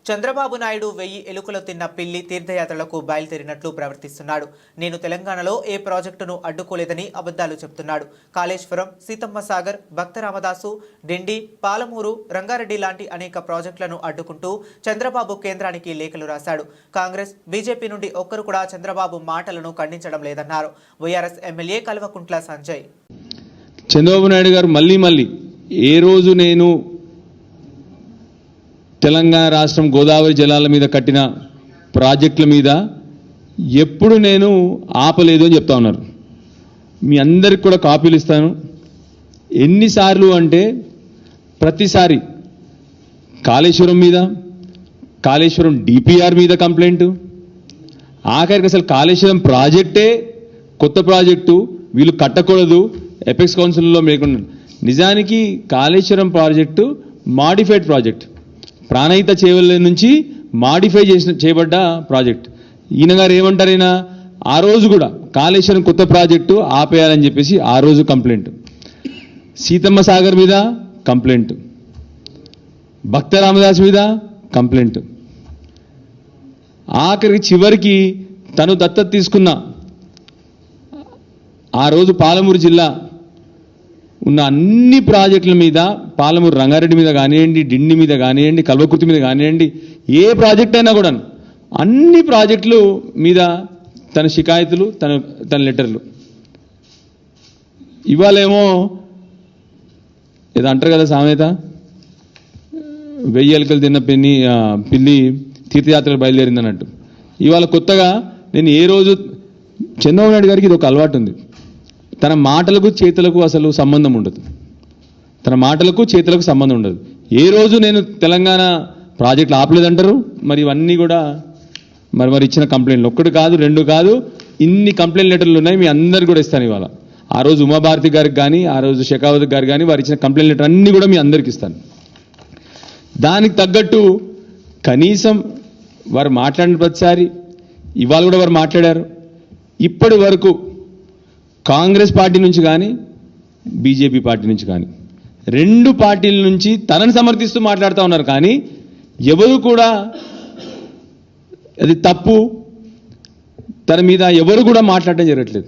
చంద్రబాబు నాయుడు 1000 ఎలుకలు తిన్న పిల్లి తీర్థయాత్రలకు బయలుదేరినట్లు ప్రవర్తిస్తున్నాడు. నేను తెలంగాణలో ఏ ప్రాజెక్టును అడ్డుకోలేదని అబద్ధాలు చెప్తున్నాడు. కాళేశ్వరం, సీతమ్మ సాగర్, భక్త రామదాసు, డిండి, పాలమూరు, రంగారెడ్డి లాంటి అనేక ప్రాజెక్టులను అడ్డుకుంటూ చంద్రబాబు కేంద్రానికి లేఖలు రాశాడు. కాంగ్రెస్, బీజేపీ నుండి ఒక్కరు కూడా చంద్రబాబు మాటలను ఖండించడం లేదన్నారు వైఆర్ఎస్ ఎమ్మెల్యే కల్వకుంట్ల సంజయ్. చంద్రబాబు నాయుడు గారు మళ్ళీ ఏ రోజు నేను తెలంగాణ రాష్ట్రం గోదావరి జలాల మీద కట్టిన ప్రాజెక్టుల మీద ఎప్పుడు నేను ఆపలేదు అని చెప్తా ఉన్నారు. మీ అందరికి కూడా కాపీలు ఇస్తాను. ఎన్నిసార్లు అంటే ప్రతిసారి కాళేశ్వరం మీద, కాళేశ్వరం డిపిఆర్ మీద కంప్లైంట్, ఆఖరికి అసలు కాళేశ్వరం ప్రాజెక్టే కొత్త ప్రాజెక్టు, వీళ్ళు కట్టకూడదు, ఎపెక్స్ కౌన్సిల్లో లేకుండా. నిజానికి Kaleshwaram project modified project, Pranahita Chevella నుంచి మాడిఫై చేయబడ్డ ప్రాజెక్ట్. ఈయన గారు ఏమంటారు, ఈయన ఆ రోజు కూడా కాళేశ్వరం కొత్త ప్రాజెక్టు ఆపేయాలని చెప్పేసి ఆ రోజు కంప్లైంట్, సీతమ్మ సాగర్ మీద కంప్లైంట్, భక్త రామదాస్ మీద కంప్లైంట్, ఆఖరికి చివరికి తను దత్తత తీసుకున్న ఆ రోజు పాలమూరు జిల్లా ఉన్న అన్ని ప్రాజెక్టుల మీద, పాలమూరు రంగారెడ్డి మీద కానివ్వండి, డిండి మీద కానివ్వండి, కల్వకుర్తి మీద కానివ్వండి, ఏ ప్రాజెక్ట్ అయినా కూడా అన్ని ప్రాజెక్టులు మీద తన షికాయతులు, తన లెటర్లు. ఇవాళేమో ఏదో అంటారు కదా సామెత, 1000 ఎలుకలు తిన్న పిల్లి తీర్థయాత్రలు బయలుదేరింది అన్నట్టు. ఇవాళ కొత్తగా నేను ఏ రోజు చంద్రబాబు నాయుడు గారికి ఇది ఒక అలవాటు ఉంది, తన మాటలకు చేతులకు అసలు సంబంధం ఉండదు. తన మాటలకు చేతులకు సంబంధం ఉండదు. ఏ రోజు నేను తెలంగాణ ప్రాజెక్టులు ఆపలేదంటారు. మరి ఇవన్నీ కూడా మరి ఇచ్చిన కంప్లైంట్లు ఒక్కటి కాదు, 2 కాదు, ఇన్ని కంప్లైంట్ లెటర్లు ఉన్నాయి. మీ అందరికి కూడా ఇస్తాను ఇవాళ. ఆ రోజు ఉమాభారతి గారికి కానీ, ఆ రోజు షెకావత్ గారు కానీ వారు ఇచ్చిన కంప్లైంట్ లెటర్ అన్నీ కూడా మీ అందరికి ఇస్తాను. దానికి తగ్గట్టు కనీసం వారు మాట్లాడిన ప్రతిసారి ఇవాళ కూడా వారు మాట్లాడారు. ఇప్పటి వరకు కాంగ్రెస్ పార్టీ నుంచి కానీ, బీజేపీ పార్టీ నుంచి కానీ, 2 పార్టీల నుంచి తనని సమర్థిస్తూ మాట్లాడుతూ ఉన్నారు. కానీ ఎవరు కూడా అది తప్పు, తన మీద ఎవరు కూడా మాట్లాడటం జరగట్లేదు.